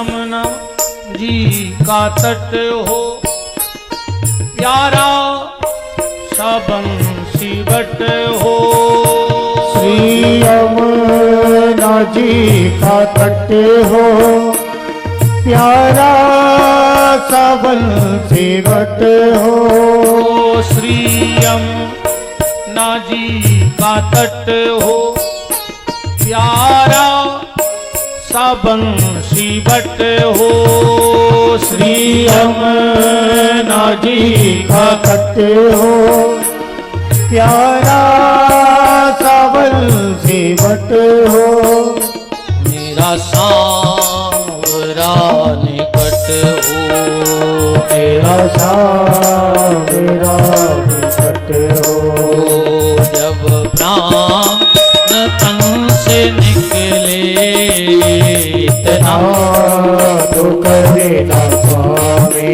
यमुना जी का तट हो, प्यारा सा बंसी बट हो। श्री यमुना जी का तट हो, प्यारा सा बंसी बट हो। श्री यमुना जी का तट हो, प्यारा सा बंसी बट हो। श्री यमुना जी का तट हो, प्यारा सा बंसी बट हो। मेरा सांवरा निकट हो, मेरा सांवरा निकट हो। जब प्राण तन से निकले इतना तो करे ना स्वामी,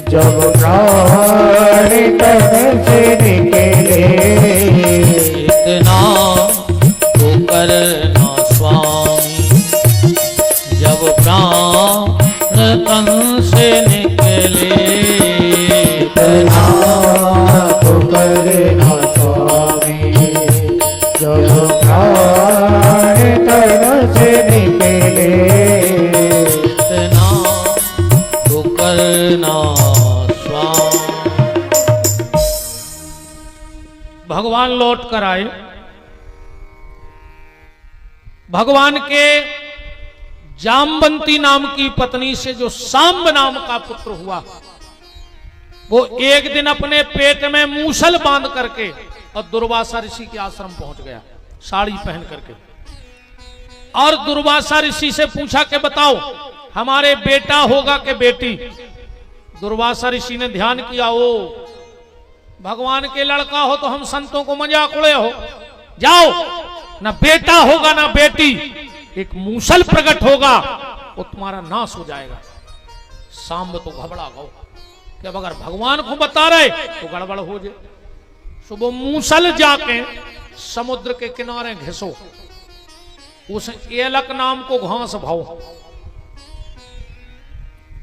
जब प्राण तन से निकले इतना तो करना स्वामी, जब प्राण तन से निकले इतना तो करे ना स्वामी, जब प्राण तन से निकले इतना तो करना स्वामी। भगवान लौट कर आए। भगवान के जामवंती नाम की पत्नी से जो सांब नाम का पुत्र हुआ, वो एक दिन अपने पेट में मूसल बांध करके और दुर्वासा ऋषि के आश्रम पहुंच गया, साड़ी पहन करके। और दुर्वासा ऋषि से पूछा कि बताओ हमारे बेटा होगा कि बेटी। दुर्वासा ऋषि ने ध्यान किया, ओ भगवान के लड़का हो तो हम संतों को मजाक उड़े हो, जाओ ना बेटा होगा ना बेटी, एक मूसल प्रकट होगा वो तुम्हारा नाश हो जाएगा। सांब तो घबरा गो कि अब अगर भगवान को बता रहे तो गड़बड़ हो जाए। सुबह मूसल जाके समुद्र के किनारे घिसो, उस एलक नाम को घास भाओ।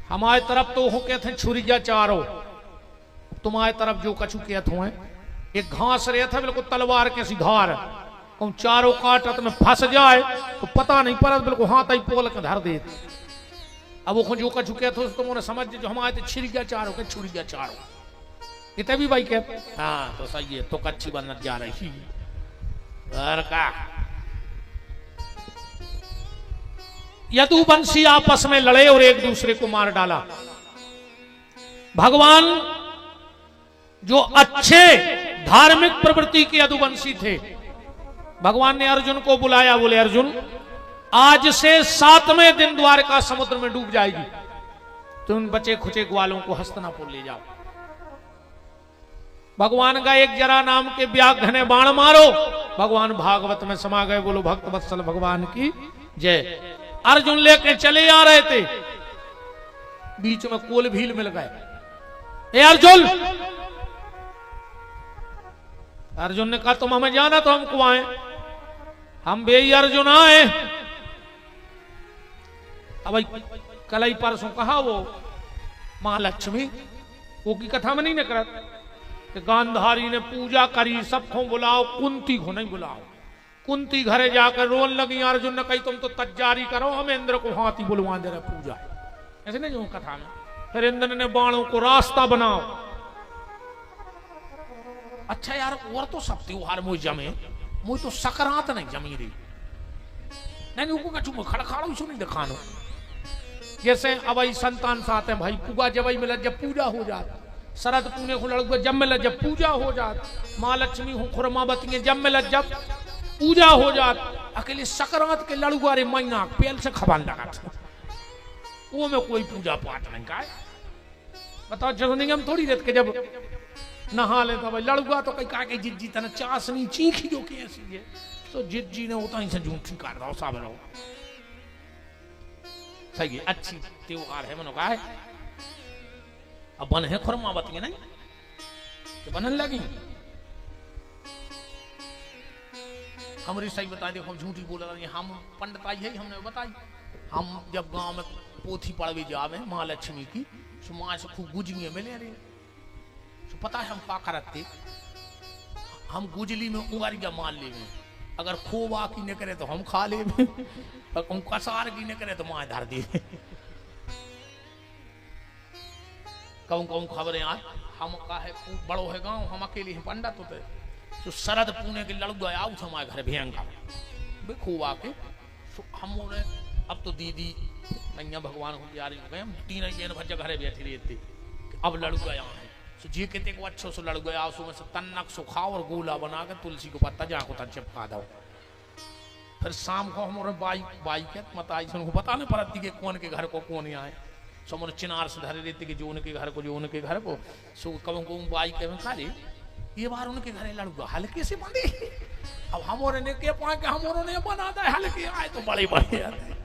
हमारे तरफ तो हो कहते छुरिया चारो, तुम्हारे तरफ जो कछु कहते हुए एक घास रहे थे बिल्कुल तलवार के सिधार, कहूं चारों काटत में फंस जाए तो पता नहीं पड़त, बिल्कुल हाथ आई पोल के धर दे। अब वो जो कछु कहते तो उन्हें समझ जो हमारे छिड़िया चारों के छुरिया चारों इतने भी भाई कहते हाँ तो सही है, तो कच्ची बनत जा रही का। यदुवंशी आपस में लड़े और एक दूसरे को मार डाला। भगवान जो अच्छे धार्मिक प्रवृत्ति के यदुवंशी थे, भगवान ने अर्जुन को बुलाया, बोले अर्जुन आज से 7वें दिन द्वारका समुद्र में डूब जाएगी, तो उन बचे खुचे ग्वालों को हस्तिनापुर ले जाओ। भगवान का एक जरा नाम के व्याघ्र ने बाण मारो, भगवान भागवत में समा गए। बोलो भक्त वत्सल भगवान की जय। अर्जुन लेके चले आ रहे थे, बीच में कोल भील मिल गए। ए अर्जुन, अर्जुन ने कहा तुम हमें जाना तो हमको आए, हम बे अर्जुन आए। अब कल ही परसों कहा वो महालक्ष्मी वो की कथा में नहीं निकला कि गांधारी ने पूजा करी, सबको बुलाओ, कुंती को नहीं बुलाओ। कुंती घरे जाकर रोन लगी। अर्जुन ने कही तुम तो तैयारी करो, हम इंद्र को हाथी बुलवा दे रहे पूजा, ऐसे नहीं जो कथा में। फिर इंद्र ने बाणों को रास्ता बनाओ। अच्छा यार और तो सब त्योहार मुझ जमे, मुझ तो सकरात नहीं जमी रही नहीं उनको कछु खड़खाड़ो इसको नहीं दिखानो। जैसे अब संतान साथ है भाई, पुगा जब मिला जब पूजा हो जात, शरद पुणे को लड़को जब मिला जब पूजा हो जात, माँ लक्ष्मी हो खुरमावती जब मिला जब पूजा हो जात। अकेले सकरात के लड़ुआरे महीना पेल से खबान लगा वो में कोई पूजा पाठ नहीं का। बताओ जरूरी हम थोड़ी देर के जब नहा ले तो भाई लड़ुआ तो कहीं कहा कि जिज्जी तना चाशनी चीखी जो कि ऐसी है तो जिज्जी ने उतना ही से झूठी कर रहा साब रहो। सही है, अच्छी त्योहार है मनो का है। अब बन है खुरमावती नहीं तो बनने लगी। हमारी सही बता दे, हम झूठी बोल रहे हैं, हम पंडित आई है हमने बताई हम जब गांव में पोथी पढ़वे जावे माँ लक्ष्मी की, सो माँ से खूब गुजरिए मिले रहे। सो पता है हम का करते, हम गुजली में उंगरिया मान लेवे, अगर खोवा की न करे तो हम खा लेवे, और हम कसार की न करे तो माँ धर दे। कहूँ कहूँ खबरें आज हम का है बड़ो है गांव, हम अकेले हैं पंडित होते, तो शरद पुणे के लड़ गया हमारे घर भयंकर खोवा के। हम अब तो दीदी नैया भगवान को प्यारी हो गए, हम तीन बच्चे घरे बैठे रहते, अब लड़ गया है सो जी कहते को अच्छो से लड़ गया, उसमें से तन्नक सुखाओ और गोला बना के तुलसी को पत्ता जा को चिपका दो। फिर शाम को हमारे बाई के मत आई उनको पता नहीं पड़ती कि कौन के घर को कौन आए, सो हमारे चिनार से धरे रहते कि जो उनके घर को, जो उनके घर को। सो कब को बाई के खाली ये बार उनके घरे लड़ गया हल्के से बंदी, अब हमारे ने के पाए कि हमारे ने बना दे हल्के आए तो बड़े बड़े आते।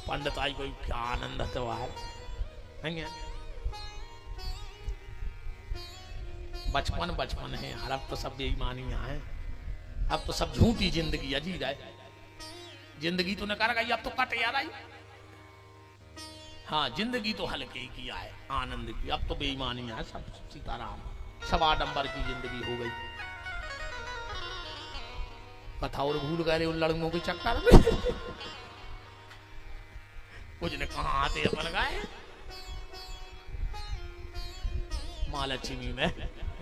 पंडित आई कोई क्या आनंद त्योहार है, बचपन बचपन है यार, अब तो सब बेईमानी है, अब तो सब झूठी जिंदगी अजी जाए, जिंदगी तो न कर गई, अब तो कट यार आई। हाँ जिंदगी तो हल्के ही किया है, आनंद की, अब तो बेईमानी है सब, सीताराम सब आडंबर की जिंदगी हो गई। कथा और भूल गए उन लड़कों के चक्कर में, कुछ ने कहा आते अपन गए माँ लक्ष्मी में,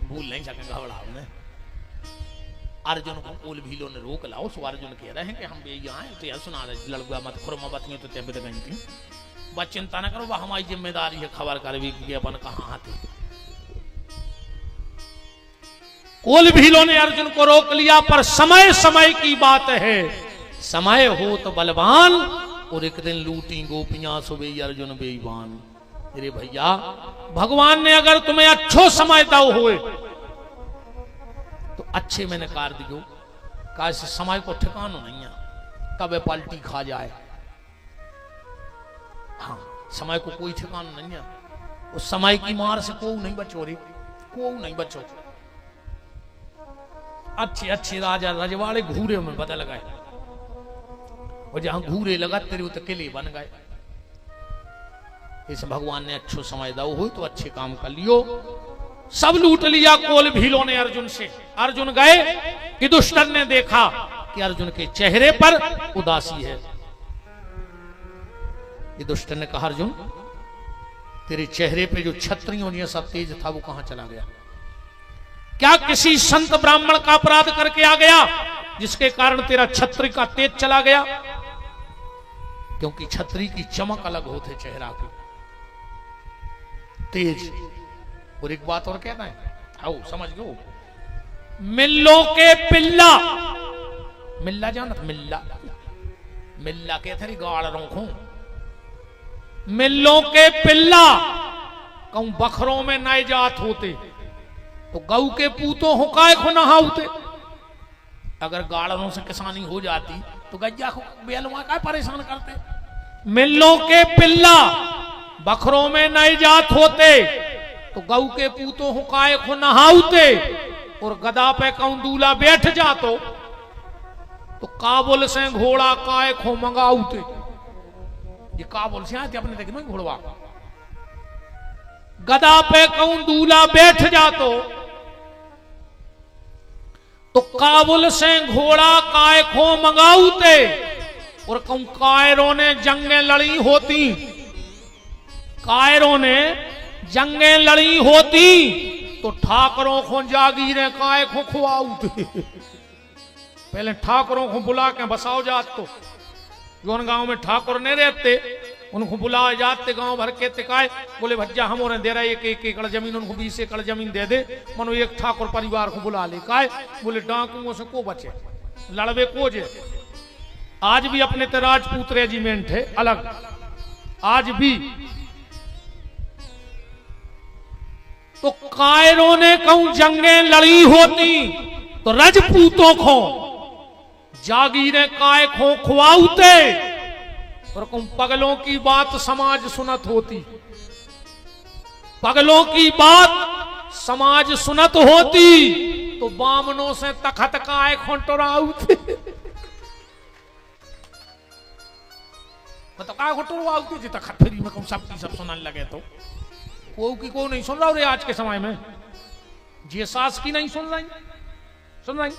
भूल नहीं सके घबराव में। अर्जुन को कोल भीलो ने रोक लाओ, सो अर्जुन कह रहे हैं कि हम यहाँ तो यार सुना रहे लड़का मत खुरमा बतियों तो तेबे गई थी, बस चिंता न करो, वह हमारी जिम्मेदारी है खबर कर भी कि अपन कहाँ आते। कोल भीलो ने अर्जुन को रोक लिया, पर समय समय की बात है, समय हो तो बलवान, और एक दिन लूटी गोपियां सुबह अर्जुन बेईमान। अरे भैया भगवान ने अगर तुम्हें अच्छो समय दाव हुए तो अच्छे मैंने कार दियो, कैसे समय को ठिकानो नहीं है, कब पलटी खा जाए। हाँ समय को कोई ठिकाना नहीं है, उस समय की मार से को नहीं बचो रे, को नहीं बचो। अच्छे अच्छे राजा रजवाड़े घूरे में बदल गए, और जहां घूरे लगा तेरे तो किले बन गए। इस भगवान ने अच्छो समय दाव हो तो अच्छे काम कर लियो। सब लूट लिया कोल भीलो ने अर्जुन से। अर्जुन गए कि दुष्टन ने देखा कि अर्जुन के चेहरे पर उदासी है। ये दुष्टन ने कहा अर्जुन तेरे चेहरे पे जो छत्रियों जैसा तेज था वो कहां चला गया? क्या किसी संत ब्राह्मण का अपराध करके आ गया जिसके कारण तेरा छत्री का तेज चला गया? क्योंकि छत्री की चमक अलग होते चेहरा की, तेज। और एक बात और कहना है, आओ समझ लो, मिल्लो के पिल्ला, मिल्ला जानत, मिल्ला मिल्ला के थे गाड़ रोखू, मिल्लों के पिल्ला कहूं बखरों में नए जात होते तो गऊ के पूतों हो काय खो नहाउते। अगर गाड़ों से किसानी हो जाती तो गज्जा को बैलवा का परेशान करते। मिल्लों के पिल्ला बखरों में नए जात होते तो गऊ के पूतों हो काय खो नहाउते, और गदा पे कहूं दूल्हा बैठ जातो तो काबुल से घोड़ा काय खो मंगाउते। ये काबुल से आते अपने देखे ना घोड़वा, गदा पे कहूं दूल्हा बैठ जातो तो काबुल से घोड़ा काय खो मंगाउते, और कहूं कायरों ने जंगें लड़ी होती, कायरों ने जंगें लड़ी होती तो ठाकरों को जागीरें काय खो खुआउते। पहले ठाकरों को बुला के बसाओ जात, तो जो गांव में ठाकुर नहीं रहते उनको बुलाए जाते गांव भर के तिकाए, बोले भज्जा हम और दे रहा है 1 एकड़ जमीन, उनको 20 एकड़ जमीन दे दे, मनो एक ठाकुर परिवार को बुला ले। काय बोले डाकुओं से को बचे, लड़वे को जे। आज भी अपने ते राजपूत रेजिमेंट है अलग, आज भी। तो कायरों ने कहूं जंगें लड़ी होती तो राजपूतों को जागीरें काय खो खुआउते, और कहूं पगलों की बात समाज सुनत होती, पगलों की बात समाज सुनत होती तो बामनों से तखत काय खोटराउते। मतलब का घुटुर आउती जी तक खतरी में कौन सब की सब सुनाने लगे तो को नहीं सुन रहा रे आज के समय में जे सास की नहीं सुन रही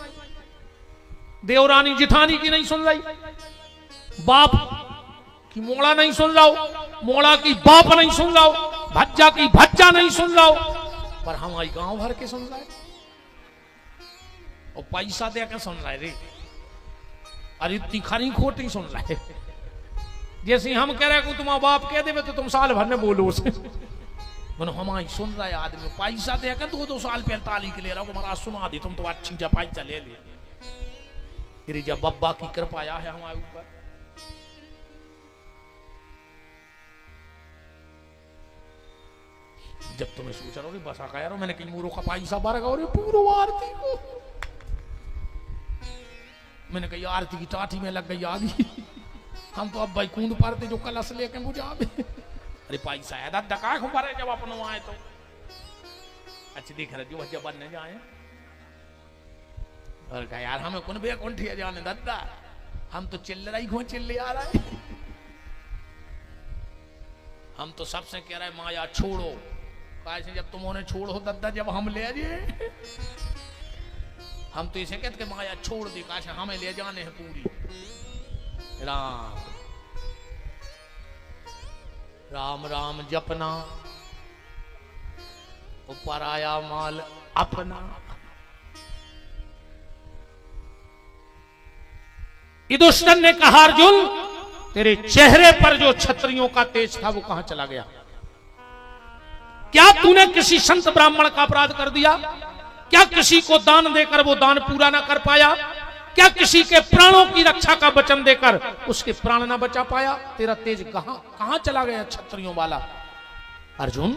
देवरानी जिठानी की नहीं सुन रही बाप की मोड़ा नहीं सुन रहा मोड़ा की बाप नहीं सुन रहा भज्जा की भज्जा नहीं सुन रहा पर हमारी गांव भर के सुन रहे और पैसा दे के सुन रहे रे अरे इतनी खरी खोटी सुन रहे जैसे हम कह रहे हैं तुम्हारा बाप कह दे तो तुम साल भर में बोलो उसे मैंने हमारी सुन रहा है आदमी पैसा दे के 2-2 साल पहले ताली के ले रहा हूँ महाराज सुना दी तुम तो अच्छी जा पैसा ले ले जब बब्बा की कृपा आया है हमारे ऊपर जब तुम्हें सोच रहा हो बसा का यार मैंने कहीं मूरो का पैसा बार पूरो आरती को मैंने कही आरती की टाठी में लग गई आगी हम तो अब भाई कूद पारते जो कलश लेके बुझा अरे पैसा है दादा का खुबारे जब अपन आए तो अच्छी दिख रहे जो जब बनने जाए और कहा यार हमें कौन भैया कौन ठिया जाने दादा हम तो चिल्ल रही घो चिल्ले आ रहा है हम तो सबसे कह रहे माया छोड़ो कैसे जब तुम उन्हें छोड़ो दादा जब हम ले जाए हम तो इसे कहते माया छोड़ दी कैसे हमें ले जाने हैं पूरी राम राम राम जपना ऊपर आया माल अपना युधिष्ठिर ने कहा अर्जुन तेरे चेहरे पर जो क्षत्रियों का तेज था वो कहां चला गया क्या तूने किसी संत ब्राह्मण का अपराध कर दिया क्या किसी को दान देकर वो दान पूरा ना कर पाया क्या किसी के प्राणों की रक्षा का वचन देकर उसके प्राण ना बचा पाया तेरा तेज कहां चला गया क्षत्रियों वाला अर्जुन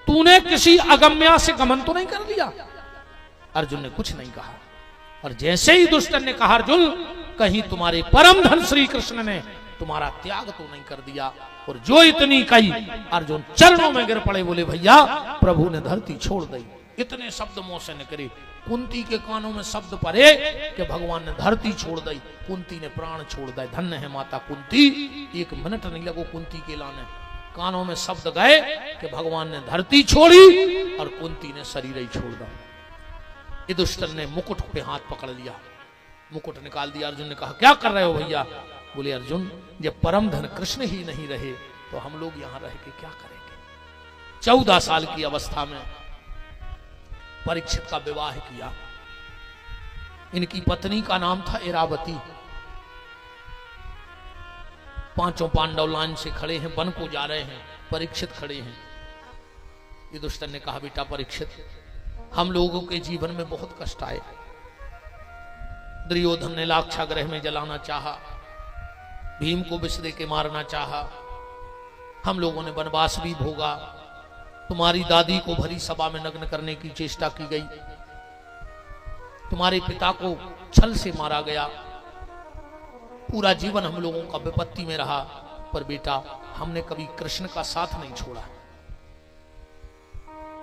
तूने किसी अगम्या से गमन तो नहीं कर लिया अर्जुन ने कुछ नहीं कहा और जैसे ही दुष्टन ने कहा अर्जुन कहीं तुम्हारे परम धन श्री कृष्ण ने तुम्हारा त्याग तो नहीं कर दिया और जो इतनी कही अर्जुन चरणों में गिर पड़े बोले भैया प्रभु ने धरती छोड़ दी इतने शब्द मुंह से निकले कुंती के कानों में शब्द पड़े कि भगवान ने धरती छोड़ दी कुंती ने प्राण छोड़ दिए धन्य है माता कुंती 1 मिनट नहीं लगो कुंती के लाने कानों में शब्द गए कि भगवान ने धरती छोड़ी और कुंती ने शरीर ही छोड़ दिया युधिष्ठिर ने मुकुट पे हाथ पकड़ लिया मुकुट निकाल दिया अर्जुन ने कहा क्या कर रहे हो भैया बोले अर्जुन जब परम धन कृष्ण ही नहीं रहे तो हम लोग यहां रह के क्या करेंगे 14 साल की अवस्था में परीक्षित का विवाह किया इनकी पत्नी का नाम था इरावती 5 पांडव लाइन से खड़े हैं वन को जा रहे हैं परीक्षित खड़े हैं युधिष्ठिर ने कहा बेटा परीक्षित हम लोगों के जीवन में बहुत कष्ट आए दुर्योधन ने लाक्षागृह में जलाना चाहा भीम को विष दे के मारना चाहा हम लोगों ने वनवास भी भोगा तुम्हारी दादी को भरी सभा में नग्न करने की चेष्टा की गई तुम्हारे पिता को छल से मारा गया पूरा जीवन हम लोगों का विपत्ति में रहा पर बेटा हमने कभी कृष्ण का साथ नहीं छोड़ा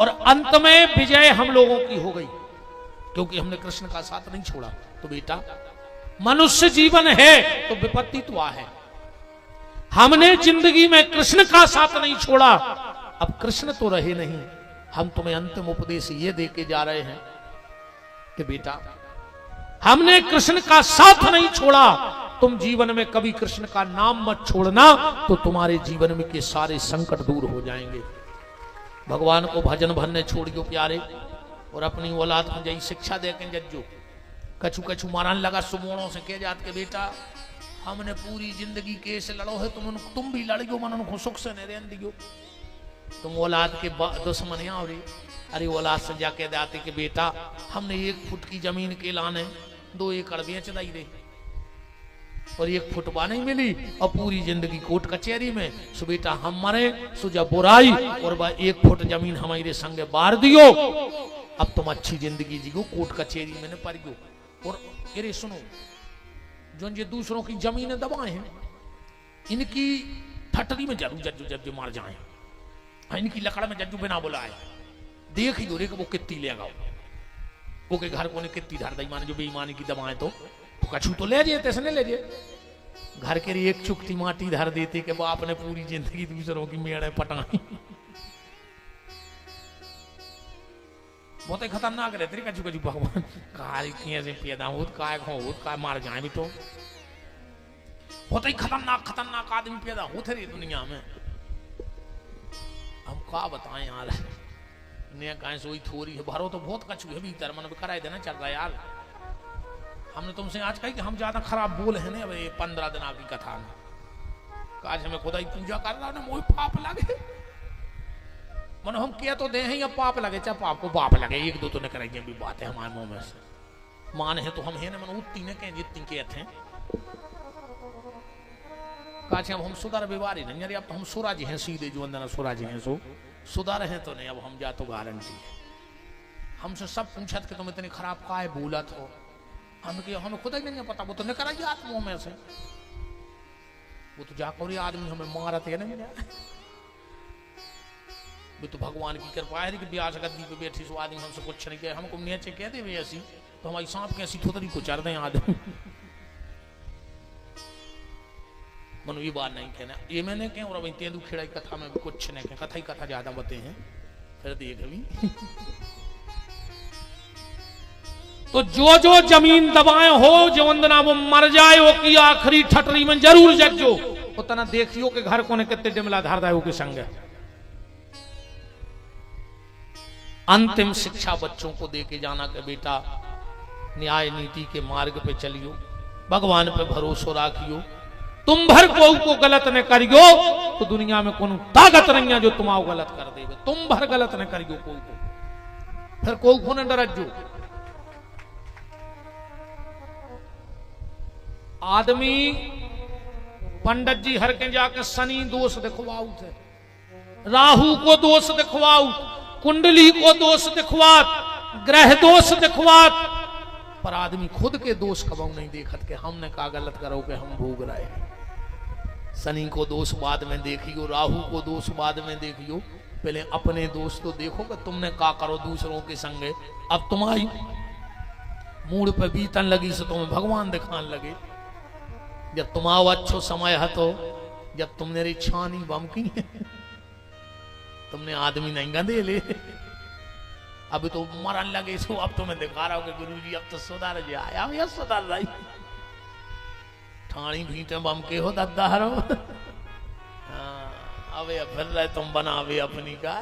और अंत में विजय हम लोगों की हो गई क्योंकि हमने कृष्ण का साथ नहीं छोड़ा तो बेटा मनुष्य जीवन है तो विपत्ति तो आ है हमने जिंदगी में कृष्ण का साथ नहीं छोड़ा अब कृष्ण तो रहे नहीं हम तुम्हें अंतिम उपदेश ये दे के जा रहे हैं कि बेटा हमने कृष्ण का साथ नहीं छोड़ा तुम जीवन में कभी कृष्ण का नाम मत छोड़ना तो तुम्हारे जीवन में के सारे संकट दूर हो जाएंगे भगवान को भजन भरने छोड़ियो प्यारे और अपनी औलाद को जई शिक्षा दे के जज्जो कछु कछु मारन लगा सुमोणों से कह जात के बेटा हमने पूरी जिंदगी केस लड़ो है तुम भी लड़ियो मन उनको सुख से नहीं रहन दियो तुम औलाद के दुश्मन आओ रे अरे औलाद से जाके दाते के बेटा हमने 1 फुट की जमीन के लाने 2 एकड़ बेच दई रे और 1 फुटवा नहीं मिली और पूरी जिंदगी कोर्ट कचहरी में सो बेटा हम मरे सो जब बुराई और 1 फुट जमीन हमारे संगे बार दियो अब तुम अच्छी जिंदगी जियो कोर्ट कचहरी में न परियो और अरे सुनो जो ये दूसरों की जमीनें दबाए हैं इनकी ठटरी में जरूर जज्जू मार जाए इनकी लकड़ में जज्जू बिना बुलाए देख ही रे वो कितनी लेगा वो के घर को ने कितनी धर दई माने जो बेईमानी की दबाए तो कछु तो ले जाए तैसे नहीं ले जाए घर के लिए एक चुकती माटी धर देते कि बाप ने पूरी जिंदगी दूसरों की मेड़े पटाई। बहुत ही खतरनाक रहते रे कछु कछु भगवान काय से पैदा होत काय होत काय मार जाए भी तो बहुत ही खतरनाक आदमी पैदा होते रे दुनिया में। हम क्या बताएं यार, ने कहीं सोई थोड़ी है भरो तो बहुत कछु है भीतर मन में कराए देना चल रहा है यार। हमने तुमसे आज कही कि हम ज्यादा खराब बोल है ना भाई 15 दिन आपकी कथा में, आज हमें खुदा ही पूजा कर रहा ना मोह पाप लगे मन हम किया तो दे हैं या पाप लगे चाहे पाप को बाप लगे एक दो तो न करेंगे भी बात है हमारे मुंह में से मान है तो हम है ना मन उतनी ने कहें जितनी के थे काचे अब हम सुधार व्यवहार ही नहीं, अरे अब तो हम सुरा जी हैं सीधे जो अंदर सुरा जी हैं सो सुधार है तो नहीं, अब हम जा तो गारंटी है। हमसे सब पूछत कि तुम इतनी खराब काय बोला तो हमें खुद ही नहीं पता, वो तो न कराइए आत्मा में से वो तो जाकर आदमी हमें मारते है नहीं भी तो भगवान की कृपा है कि ब्याज गद्दी पे बैठी सो आदमी हमसे कुछ नहीं किया, हमको नीचे कह दे वे ऐसी तो हमारी सांप के ऐसी थोतरी को चढ़ दें आदमी। मनु ये बात नहीं कहना ये मैंने कह और अब तेंदु खेड़ा की कथा में भी कुछ नहीं कह, कथा ही कथा ज्यादा बते हैं फिर देख अभी। तो जो जमीन दबाए हो जो वंदना वो मर जाए वो की आखिरी ठटरी में जरूर जज्जो उतना देखियो के घर को ने कितने डिमला धारदायो के संग। अंतिम शिक्षा बच्चों को देके जाना कि बेटा न्याय नीति के मार्ग पे चलियो, भगवान पे भरोसा राखियो, तुम भर को गलत न करियो तो दुनिया में कोनो ताकत नहीं है जो तुम्हारा गलत कर देगा। तुम भर गलत न करियो को फिर को न डरजो। आदमी पंडित जी हर के जाके शनि दोष दिखवाऊ थे, राहु को दोष दिखवाऊ, कुंडली को दोष दिखवात, ग्रह दोष दिखवात, पर आदमी खुद के दोष कबू नहीं देखत के हमने का गलत करो के हम भोग रहे हैं। शनि को दोष बाद में देखियो, राहु को दोष बाद में देखियो, पहले अपने दोष तो देखो कि तुमने का करो दूसरों के संगे। अब तुम्हारी मूड पे बीतन लगी से तुम्हें भगवान दिखाने लगे। जब तुम्हारा अच्छो समय है तो जब तुमने री छानी बम की तुमने आदमी नहीं गंदे ले अभी तो मरन लगे सो अब तुम्हें दिखा रहा हो कि गुरुजी अब तो सुधार जी आया या सुधार रही ठाणी भीटे बम के हो दद्दा हरो। अबे फिर रहे तुम बनावे अपनी का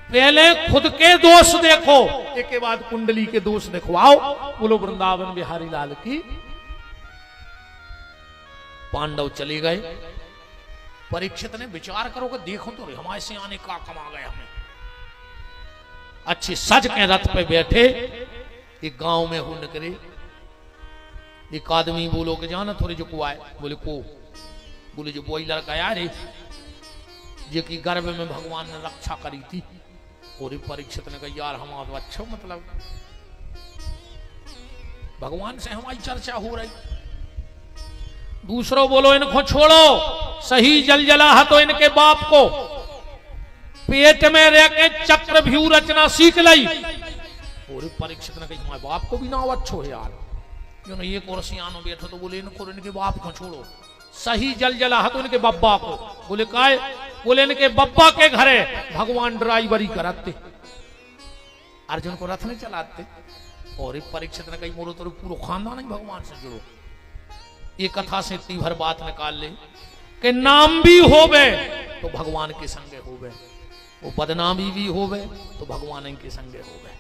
पहले खुद के दोष देखो एक के बाद कुंडली के दोष दिखवाओ। बोलो वृंदावन बिहारी लाल की। पांडव चले गए, परीक्षित ने विचार करो कि देखो तो हमारे से आने का कमा गया हमें। अच्छे सज के रथ पे बैठे एक गांव में हो निकले, एक आदमी बोलो कि जाना थोड़े जो को आए, बोले को, बोले जो वही लड़का यार जो कि गर्भ में भगवान ने रक्षा करी थी। और परीक्षित ने कहा यार हमारा तो अच्छा मतलब भगवान से हमारी चर्चा हो रही। दूसरों बोलो इनको छोड़ो, सही जलजला है तो इनके बाप को पेट में रह के चक्रव्यूह रचना सीख ली। और परीक्षित ने कहा हमारे बाप को भी ना अच्छो है यार, क्यों ना ये कुर्सी आनो बैठो तो बोले इनको इनके बाप को छोड़ो। सही जलजला है तो इनके बब्बा को, बोले काय, बोले इनके बब्बा के घरे भगवान ड्राइवरी कराते, अर्जुन को रथ नहीं चलाते। और एक परीक्षित ने कही बोलो तो पूरा खानदान ही भगवान से जुड़ो। ये कथा से इतनी भर बात निकाल ले कि नाम भी होवे तो भगवान के संगे होवे, वो बदनामी भी होवे तो भगवान के संगे होवे।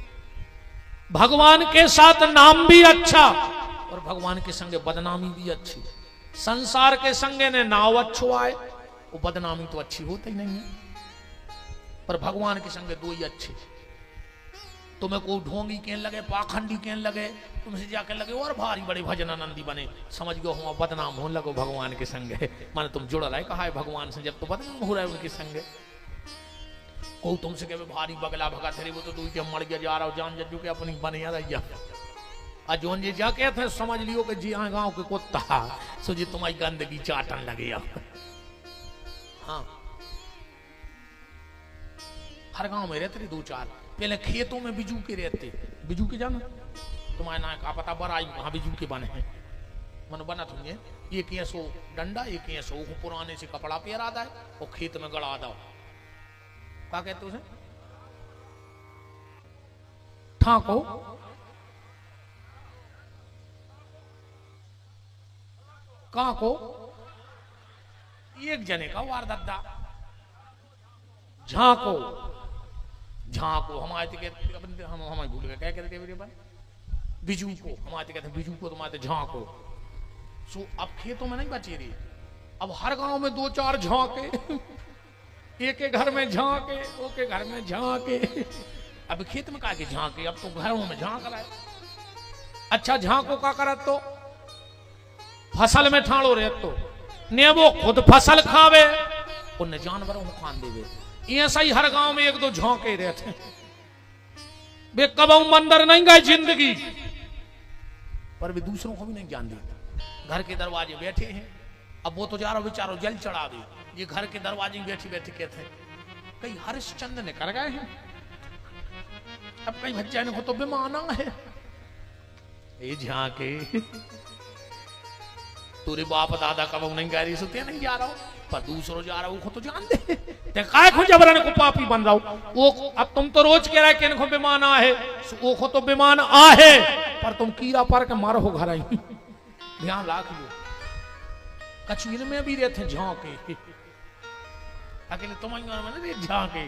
भगवान के साथ नाम भी अच्छा और भगवान के संगे बदनामी भी अच्छी। संसार के संगे ने नाव अच्छो आए वो बदनामी तो अच्छी होती ही नहीं है, पर भगवान के संगे दो ही अच्छे। तुम्हें को ढोंगी कहने लगे, पाखंडी कहने लगे, तुमसे जाके लगे और भारी बड़े भजनानंदी बने, समझ गयो हम बदनाम होने लगो भगवान के संगे। माने तुम जुड़ रहे कहा है भगवान से जब तो बदनाम हो रहा है उनके संगे। को तुमसे कहे भारी बगला भगा थे वो तो तू जब मर गया जा रहा हो जान जज्जू के अपनी बने रही अजोन जी जाके थे समझ लियो कि जी हाँ गाँव के कुत्ता सो जी तुम्हारी गंदगी चाटन लगे। हाँ हर गांव में रहते दो चार, पहले खेतों में बिजू के रहते, बिजू के जाना तुम्हारे ना का पता बड़ा वहां बिजू के बने हैं। मन बना तुमने ये किया सो डंडा ये किया सो पुराने से कपड़ा पहरा दा और खेत में गड़ा दो क्या कहते उसे ठाको कहां को एक जने का वार दद्दा झांको झांको हमारे के हम भूल गए क्या कहते मेरे पर बिजू को हमारे कहते बिजू को तुम्हारे झांको सो अब खेतों में नहीं बची रही अब हर गांव में 2-4 झांके एक के घर में झांके ओ के घर में झांके अब खेत में का के झांके अब तो घरों में झांक रहा है अच्छा झांको का करत तो फसल में ठाड़ो रहे तो ने वो खुद फसल खावे उन जानवरों को खान देवे ऐसा ही हर गांव में 1-2 झांके रहते वे कबहू मंदिर नहीं गए जिंदगी पर वे दूसरों को भी नहीं जान देते घर के दरवाजे बैठे हैं अब वो तो जा रहा बेचारो जल चढ़ावे ये घर के दरवाजे में बैठे बैठे कहते हैं कई हरिश्चंद्र ने कर गए हैं अब कई बच्चे को तो बेमाना है ये झांके तुरे बाप दादा कब नहीं गा रही सुते नहीं जा रहा हो पर दूसरों जा रहा हो तो जान दे ते काय को जबरन को पापी बन रहा हो वो अब तुम तो रोज कह रहा है कि इनको बेमान आहे वो को तो बेमान आहे पर तुम कीड़ा पर के मारो घर आई ध्यान रख लो कश्मीर में भी रहते झांके अकेले तुम रे झांके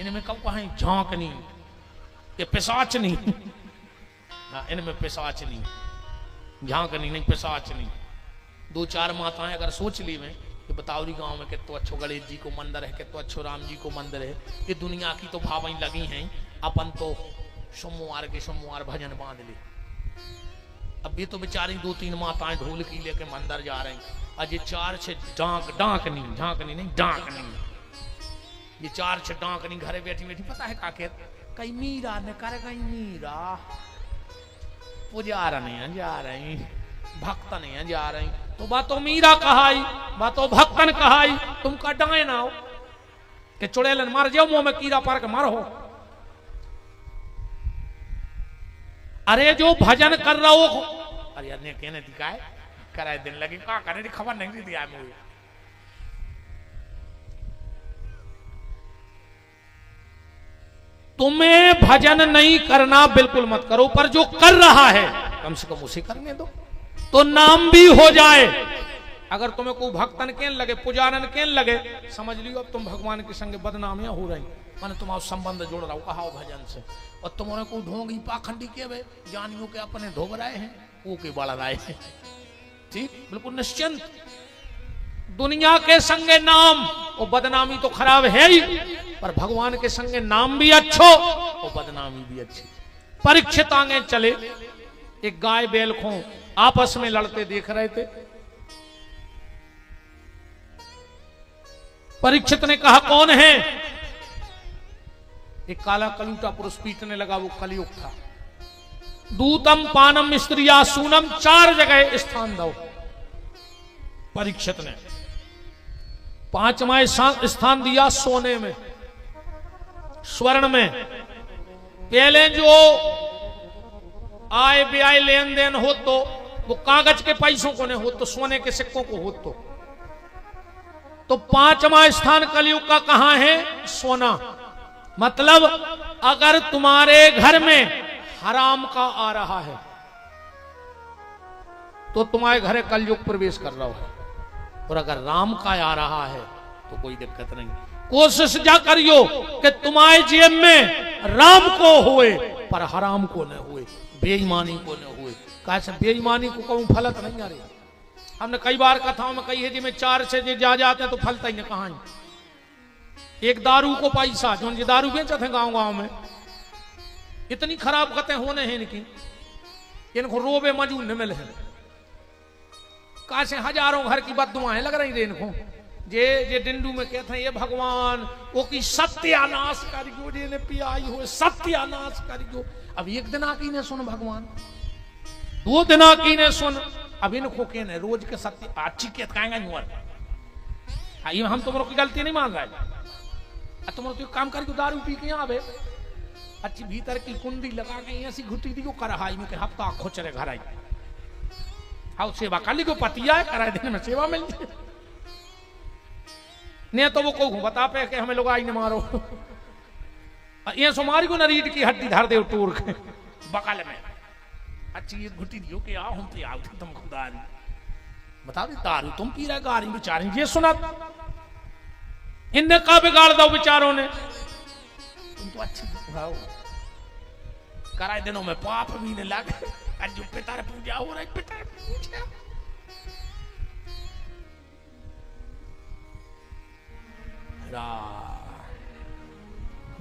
इनमें कब कहा झांकनी ये पिशाचनी इनमें पिशाचनी झांकनी नहीं पिशाचनी 2-4 माताएं अगर सोच ली में कि बतावरी गांव में कितो अच्छो गणेश जी को मंदिर है कितो अच्छो राम जी को मंदिर है ये दुनिया की तो भावई लगी हैं अपन तो सोमवार के सोमवार भजन बांध ले अब ये तो बेचारी 2-3 माताएं ढोल की लेके मंदिर जा रही आज ये 4 से डांकनी नहीं डांकनी ये 4 से डांकनी घरे बैठी बैठी पता है का कहते कई मीरा ने कर गई मीरा पुजारा नहीं जा रही भक्त नहीं जा रही तो बातों मीरा कहाई बातों भक्तन कहाई तुम कटाए ना हो कि चुड़ैलन मार जाओ मुंह में कीड़ा पार के मारो अरे जो भजन कर रहा हो अरे अन्य कहने दिखाए कराए दिन लगे क्या करने की खबर नहीं दिया मुझे तुम्हें भजन नहीं करना बिल्कुल मत करो पर जो कर रहा है कम से कम उसे करने दो तो नाम भी हो जाए अगर तुम्हें कोई भक्तन के लगे पुजारन के लगे समझ लियो अब तुम भगवान के संग बदनामियां हो रही माने तुम्हारा संबंध जोड़ रहा हो कहा भजन से और तुम्हारे को ढोंगी पाखंडी के जानियो के अपने धोबराए हैं वो के बड़ा राय है ठीक बिल्कुल निश्चिंत दुनिया के संगे नाम वो बदनामी तो खराब है ही पर भगवान के संगे नाम भी अच्छो और बदनामी भी अच्छी परीक्षित आगे चले एक गाय बैल को आपस में लड़ते देख रहे थे परीक्षित ने कहा कौन है एक काला कलूटा पुरुष पीटने लगा वो कलयुग था दूतम पानम स्त्रिया सूनम 4 जगह स्थान दो परीक्षित ने 5वां स्थान दिया सोने में स्वर्ण में पहले जो आय व्यय लेन देन हो तो वो कागज के पैसों को नहीं हो तो सोने के सिक्कों को हो तो 5वां स्थान कलयुग का कहां है सोना मतलब अगर तुम्हारे घर में हराम का आ रहा है तो तुम्हारे घर कलयुग प्रवेश कर रहा है और अगर राम का आ रहा है तो कोई दिक्कत नहीं कोशिश जा करियो कि तुम्हारे जेब में राम को हुए पर हराम को न हुए बेईमानी को न हुए कैसे बेईमानी को कहूं फलत नहीं आ रही हमने कई बार कथाओं में कही है जी में 4 से जा जाते हैं तो फलता ही नहीं कहां एक दारू को पैसा जो दारू बेचते हैं गांव में इतनी खराब कथें होने हैं इनकी इनको रोबे मजूद न मिले कैसे हजारों घर की बददुआएं लग रही इनको जे डिंडू में कहते हैं ये भगवान वो की सत्यानाश करियो जे ने पियाई हो सत्यानाश करियो अब एक दिन की ने सुन भगवान 2 दिन की ने सुन अब इनको कहने रोज के सत्य अच्छी के ये हम तुम्हारों की गलती नहीं मान रहे तुम तो काम करके दारू पी के आवे अच्छी भीतर की कुंडी लगा के ऐसी घुटी दी कर हाई में हफ्ता खोचरे घर आई हाँ सेवा काली को पतिया है कराए देने में सेवा मिल जाए नहीं तो वो को बता पे कि हमें लोग आई न मारो ये सुमारी को न रीढ़ की हड्डी धर दे टूर के बगल में अच्छी ये घुटी दियो कि आओ हम तो आओ तुम खुदा बता दे दारू तुम पी रहे गारी बेचारे ये सुना इनने का बिगाड़ दो बेचारों ने तुम तो अच्छी भाव कराए दिनों में पाप भी नहीं लगे आज जो पिता रे पूजा हो रहा है पिता रे पूजा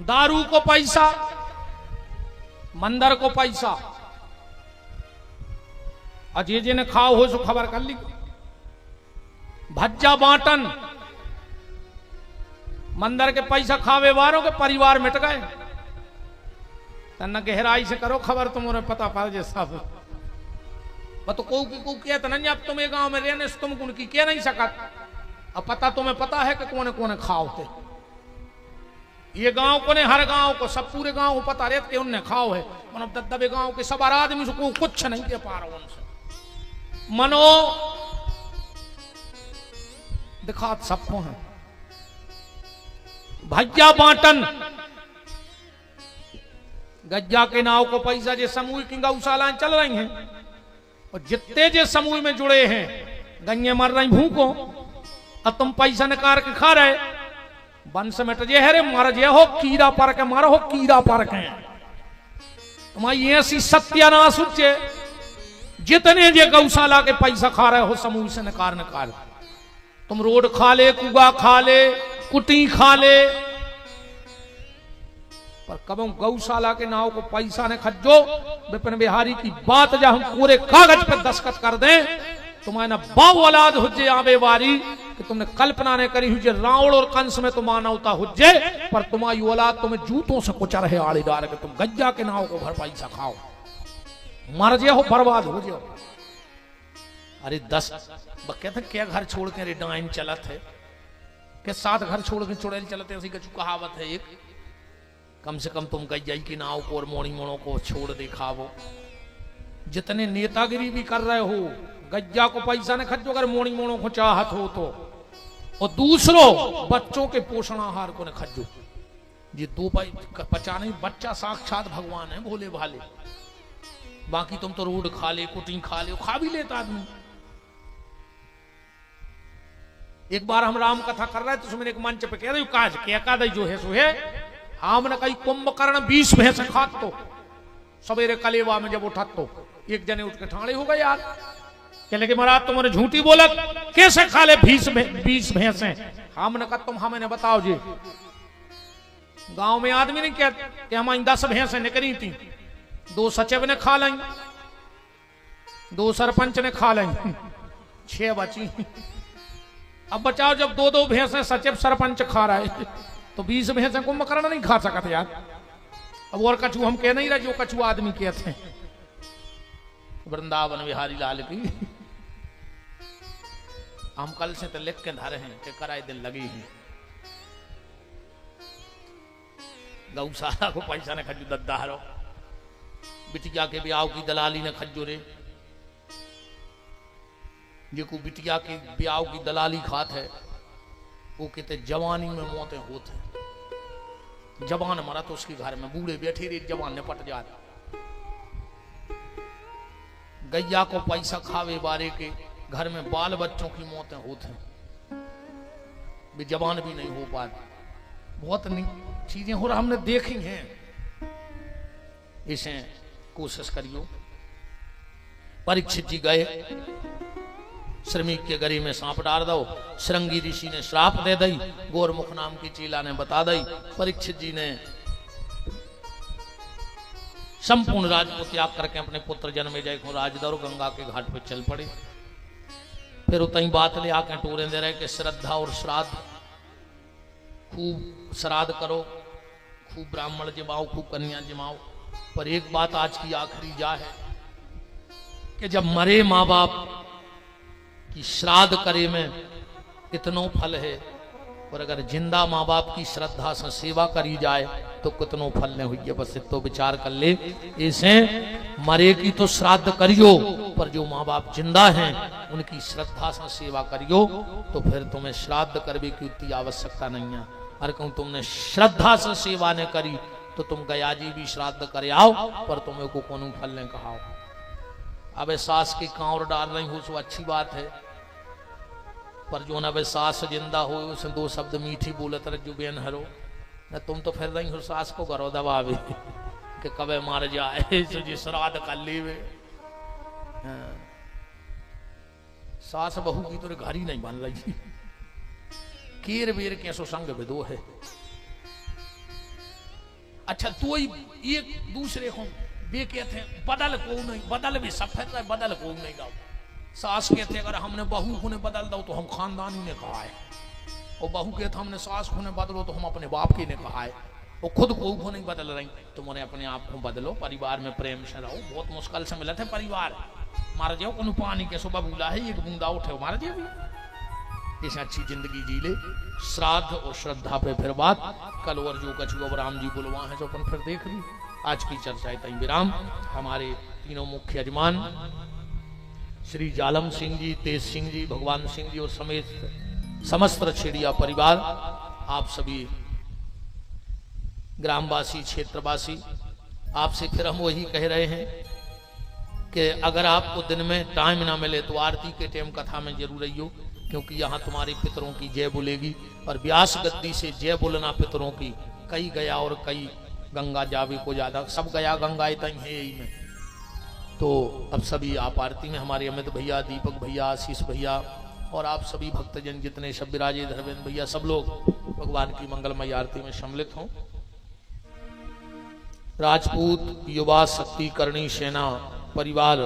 दारू को पैसा मंदिर को पैसा अजय जी ने खाओ हो सो खबर कर ली भज्जा बांटन मंदिर के पैसा खावे वालों के परिवार मिट गए तन्ना गहराई से करो खबर तुम्हें पता पा जे सब तो को किया तो नहीं अब तुम ये गांव में रहने से तुम उनकी कह नहीं सकत अब पता तुम्हें पता है कि कौन कौन खाओ थे ये गांव को ने हर गांव को सब पूरे गांव को पता रहते कि उनने खाओ है मतलब दबे गांव के सब आदमी से को कुछ नहीं दे पा रहा उनसे मनो दिखात सबको है भज्जा बांटन गज्जा के नाव को पैसा जे समूह की गौशालाएं चल रही हैं और जितने जे समूह में जुड़े हैं गंगे मर रही भूखों अब तुम पैसा निकाल के खा रहे वंश मिट जे है रे मर जे हो कीड़ा पर के मारो हो कीड़ा पर के तुम्हारी ऐसी सत्यानाश उच्चे जितने जे गौशाला के पैसा खा रहे हो समूह से निकाल तुम रोड खा ले कुआ खा ले कुटी खा ले पर कब गौशाला के नाव को पैसा ने खज्जो विपिन बिहारी की बात जब हम पूरे कागज पर दस्तखत कर दें तुम्हारे ना बाऊ औलाद हुज्जे आवे वारी कि तुमने कल्पना ने करी हुई रावण और कंस में तो मानवता हुज्जे पर तुम्हारी औलाद तुम्हें जूतों से कुचर है आड़ी डाल के तुम गज्जा के नाव को भर पैसा खाओ मर जाओ बर्बाद हो जाओ अरे 10 कहते क्या घर छोड़ के डाइन चलत है के 7 घर छोड़ के चुड़ैल चलते ऐसी कछु कहावत है एक कम से कम तुम गज्जा की नाव को और मोड़ी मोड़ों को छोड़ दिखावो जितने नेतागिरी भी कर रहे हो गज्जा को पैसा ने खर्चो अगर मोड़ी मोड़ों को चाहत हो तो और दूसरों बच्चों के पोषण आहार को न खज्जो ये 2 पचा नहीं बच्चा साक्षात भगवान है भोले भाले बाकी तुम तो रोड खा ले कुटी खा ले खा भी लेता आदमी एक बार हम राम कथा कर रहे थे तो मैंने एक मंच पे कह रही काज क्या दई जो है सो है हमने कही कुंभकर्ण 20 भैंस खात तो सवेरे कलेवा में जब उठत तो एक जने उठ के ठाणे हो गए यार कह लगे महाराज तुम्हारे झूठी बोलत कैसे खा ले 20 भैंस हमने कहा तुम हमें बताओ जी गांव में आदमी ने क्या कि हमारी 10 भैंसें निकली थी 2 सचिव ने खा लाई 2 सरपंच ने खा लाई 6 बची अब बचाओ जब 2 भैंसें सचिव सरपंच खा रहे तो 20 भैंसें कुंभकर्ण नहीं खा सकते यार अब और कछु हम कह नहीं रहे जो कछु आदमी कहते हैं वृंदावन बिहारी लाल की हम कल से तो लिख के धरे हैं कि कराए दिल लगी है गौशाला को पैसा ने खजू दद्दारो बिटिया के ब्याह की दलाली ने खजू रे जिको बिटिया के ब्याह की दलाली खात है वो कहते जवानी में मौतें होते जवान मरा तो उसके घर में बूढ़े बैठे रहे जवान ने पट जाता गैया को पैसा खावे बारे के घर में बाल बच्चों की मौतें होती हैं वे जवान भी नहीं हो पाते बहुत चीजें हो रहा हमने देखी हैं इसे कोशिश करियो परीक्षित जी गए श्रमिक के गरी में सांप डाल दो श्रृंगी ऋषि ने श्राप दे दी गोरमुख नाम की चीला ने बता दी परीक्षित जी ने संपूर्ण राज को त्याग करके अपने पुत्र जन्मेजय को राजदौर गंगा के घाट पे चल पड़े फिर उतनी बात ले आके टोरे दे रहे कि श्रद्धा और श्राद्ध खूब श्राद्ध करो खूब ब्राह्मण जमाओ खूब कन्या जमाओ पर एक बात आज की आखिरी जा है कि जब मरे माँ बाप की श्राद्ध करे में इतनो फल है और अगर जिंदा माँ बाप की श्रद्धा से सेवा करी जाए तो कितनो फल ने हुई है, बस इतो विचार कर ले। इसे मरे की तो श्राद्ध करियो, पर जो माँ बाप जिंदा हैं उनकी श्रद्धा से सेवा करियो, तो फिर तुम्हें श्राद्ध करने की उतनी आवश्यकता नहीं है। और कहूँ तुमने श्रद्धा से सेवा ने करी तो तुम गया जी भी श्राद्ध करे आओ, पर तुम्हें को कोनो फल ने कहा। अब सास की कांवर डाल रही हो सो अच्छी बात है, पर जो न सास जिंदा हो उसे दो शब्द मीठी बोलत रह जो बेन हरो न, तुम तो फिर रही हो सास को घरो दबावे कि कबे मार जाए सो जी श्राद्ध कर लीवे। सास बहू की तो घर ही नहीं बन रही, केर बेर के सो संग विदो है। अच्छा तो एक दूसरे को वे कहते हैं बदल को नहीं, बदल भी सफेद है, बदल को नहीं गाओ। सास कहते हैं अगर हमने बहू को ने बदल दो तो हम खानदानी ने कहा है, और बहू कहते हमने सास को ने बदलो तो हम अपने बाप की ने कहा है। वो खुद को नहीं बदल रही, तुमने अपने आप को बदलो, परिवार में प्रेम से रहो। बहुत मुश्किल से मिलते है परिवार, मार जाओ को पानी के सुबह बूला है एक बूंदा उठे मार जाओ, इसे अच्छी जिंदगी जी ले। श्राद्ध और श्रद्धा पे फिर बात कल, और जो कछु अब राम जी बुलवा है जो अपन फिर देख ली। आज की चर्चा है तई विराम। हमारे तीनों मुख्य यजमान श्री जालम सिंह जी, तेज सिंह जी, भगवान सिंह जी और समेत समस्त रछेड़िया परिवार, आप सभी ग्रामवासी क्षेत्रवासी, आपसे फिर हम वही कह रहे हैं कि अगर आपको दिन में टाइम ना मिले तो आरती के टाइम कथा में जरूर रहियो, क्योंकि यहाँ तुम्हारे पितरों की जय बोलेगी। और व्यास गद्दी से जय बोलना पितरों की, कई गया और कई गंगा जावे को ज्यादा, सब गया गंगा तई है यही में। तो अब सभी आप आरती में हमारे अमित भैया, दीपक भैया, आशीष भैया और आप सभी भक्तजन जितने सब विराजे, धर्मेंद्र भैया, सब लोग भगवान की मंगलमय आरती में सम्मिलित हों। राजपूत युवा शक्ति करणी सेना परिवार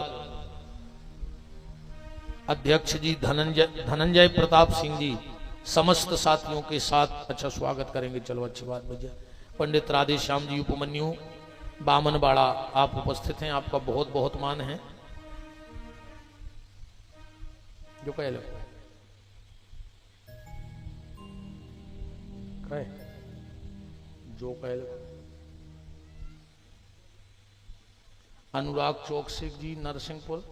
अध्यक्ष जी धनंजय प्रताप सिंह जी समस्त साथियों के साथ अच्छा स्वागत करेंगे। चलो अच्छी बात भैया। पंडित राधे श्याम जी उपमन्यु बामनबाड़ा आप उपस्थित हैं, आपका बहुत बहुत मान है। जो कह लो जो कह लो। अनुराग चौक सिंह जी नरसिंहपुर,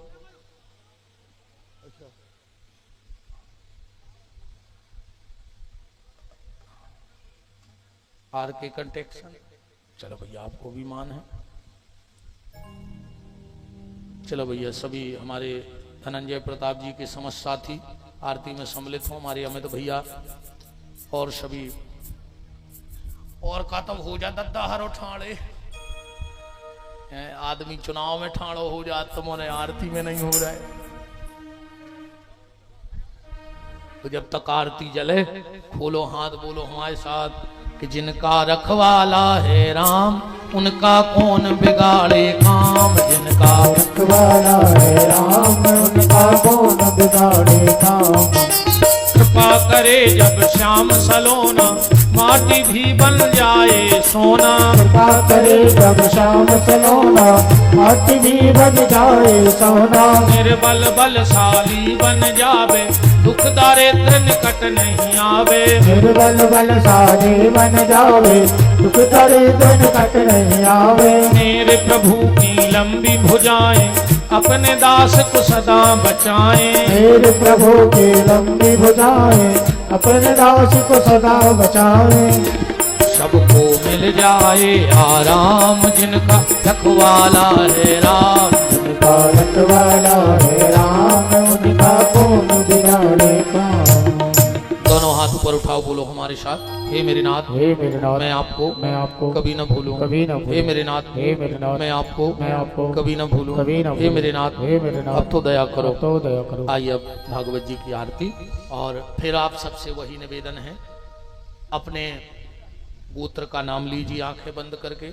आर के कंटेक्शन, चलो भैया आपको भी मान है। चलो भैया सभी हमारे धनंजय प्रताप जी के समस्त साथी आरती में सम्मिलित हों, हमारे अमित भैया और सभी। और का तब हो जा दद्दा हरो ठाणे, आदमी चुनाव में ठाणो हो जा, तुम्हारे आरती में नहीं हो रहा है। तो जब तक आरती जले खोलो हाथ, बोलो हमारे साथ कि जिनका रखवाला है राम उनका कौन बिगाड़े काम। जिनका रखवाला है राम उनका कौन बिगाड़े काम। कृपा करे जब श्याम सलोना माटी भी बन जाए सोना। कृपा करे जब श्याम सलोना माटी भी बन जाए सोना। निर्बल बलशाली बन जावे दुख दारिद्र निकट नहीं आवे। निर्बल बलशाली बन जावे दुख दारिद्र निकट नहीं आवे। मेरे प्रभु की लंबी भुजाएं अपने दास को सदा बचाएं। मेरे प्रभु की लंबी भुजाएं अपने दास को सदा बचाएं। सबको मिल जाए आराम जिनका रखवाला है राम। जिनका रखवाला है राम उनका कौन बिगाड़े काम। दोनों हाथ ऊपर उठाओ, बोलो हमारे साथ। हे मेरे नाथ, हे मेरे नाथ, मैं आपको कभी न भूलूं। कभी न भूलूं। हे मेरे नाथ, हे मेरे नाथ, मैं आपको कभी न भूलूं। हे कभी न मेरे नाथ, हे मेरे नाथ, अब तो दया करो। अब तो दया करो। आइए अब भागवत जी की आरती। और फिर आप सबसे वही निवेदन है, अपने गोत्र का नाम लीजिए आंखें बंद करके,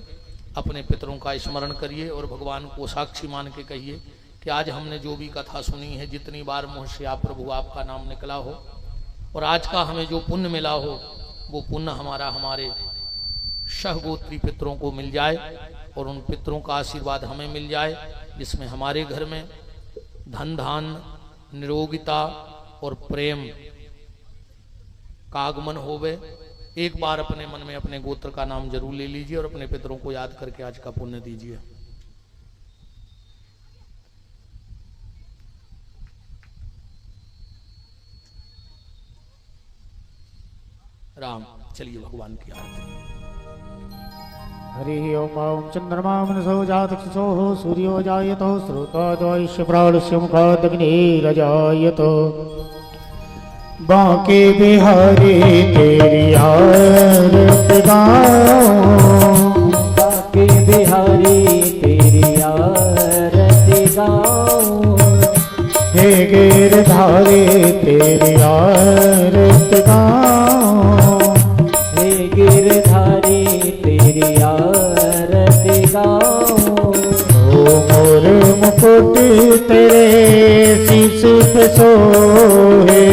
अपने पितरों का स्मरण करिए और भगवान को साक्षी मान के कहिए कि आज हमने जो भी कथा सुनी है, जितनी बार मुँह से आप प्रभु आपका नाम निकला हो, और आज का हमें जो पुण्य मिला हो वो पुण्य हमारा हमारे सहगोत्री पितरों को मिल जाए और उन पितरों का आशीर्वाद हमें मिल जाए, जिसमें हमारे घर में धन धान निरोगिता और प्रेम का आगमन होवे एक बार अपने मन में अपने गोत्र का नाम जरूर ले लीजिए और अपने पितरों को याद करके आज का पुण्य दीजिए। राम, चलिए भगवान की आरती। हरि ओम ओम चंद्रमा मनसो जातक्षसो सूर्यो जायतो श्रोताद्वैश्य प्राणस्य मुखादग्निरजायतो बांके बिहारी तेरी आरती गाऊं, बांके बिहारी तेरी आरती गाऊं, हे गिरधारी तेरी आरती गाऊं, हे गिरधारी तेरी आरती गाऊं। ओ मोर मुकुट तेरे शीश पे सोहे,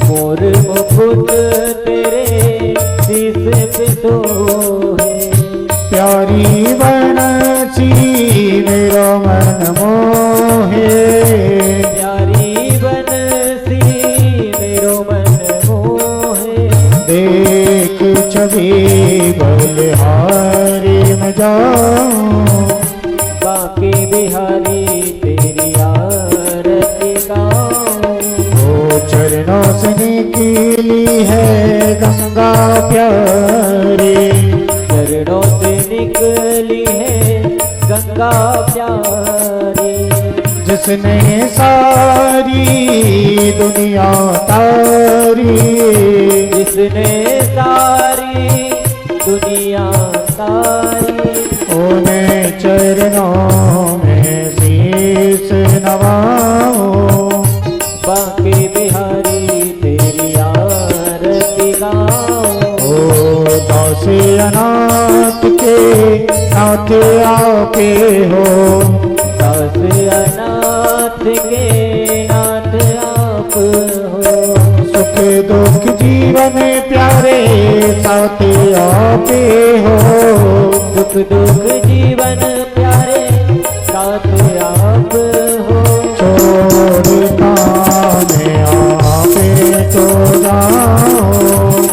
मोर मुकुट तेरे शीश पे सोहे, प्यारी बनसी मेरा मन मोहे, प्यारी बनसी मेरो मन मोहे। देख छवि बलिहारी में जाऊं, बांके बिहारी तेरी आरती गाऊं। ओ चरणों से निकली है गंगा प्यारी, चरणों से निकली है गंगा प्यारी, जिसने सारी दुनिया तारी, जिसने सारी दुनिया तारी। उन्हें चरणों में शीश नवाऊं, बांके बिहारी तेरी आरती गाऊं। ओ दासी अनाथ के नाथ आपे हो, दास अनाथ के नाथ आप हो, सुख दुख जीवन प्यारे साथ आपे हो, दुख दुख जीवन प्यारे साथ आप हो। छोड़ता मैं आपे तो जाऊं,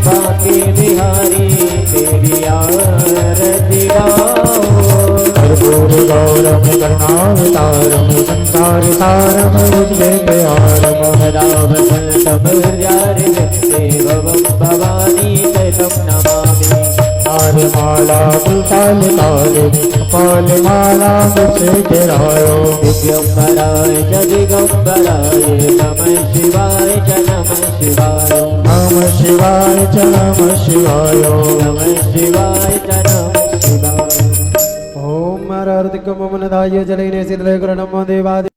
बांके बिहारी तेरी आरती गाऊं। कर्पूर गौरम करुणावतारम संसार सारम उज्ज्वे प्यारम, रावतम देवम भवानी तम नमामि। माला फुलताल तारे कपाल माला मुझसे गिरायो, दिव्यंबराय च दिगंबराय नमः शिवाय च नमः शिवाय। नमः शिवाय च नमः शिवाय, नमः शिवाय च नमः शिवाय। ओम मरार्तिकम मनदाय जलेने सिद्धले करणम देवादि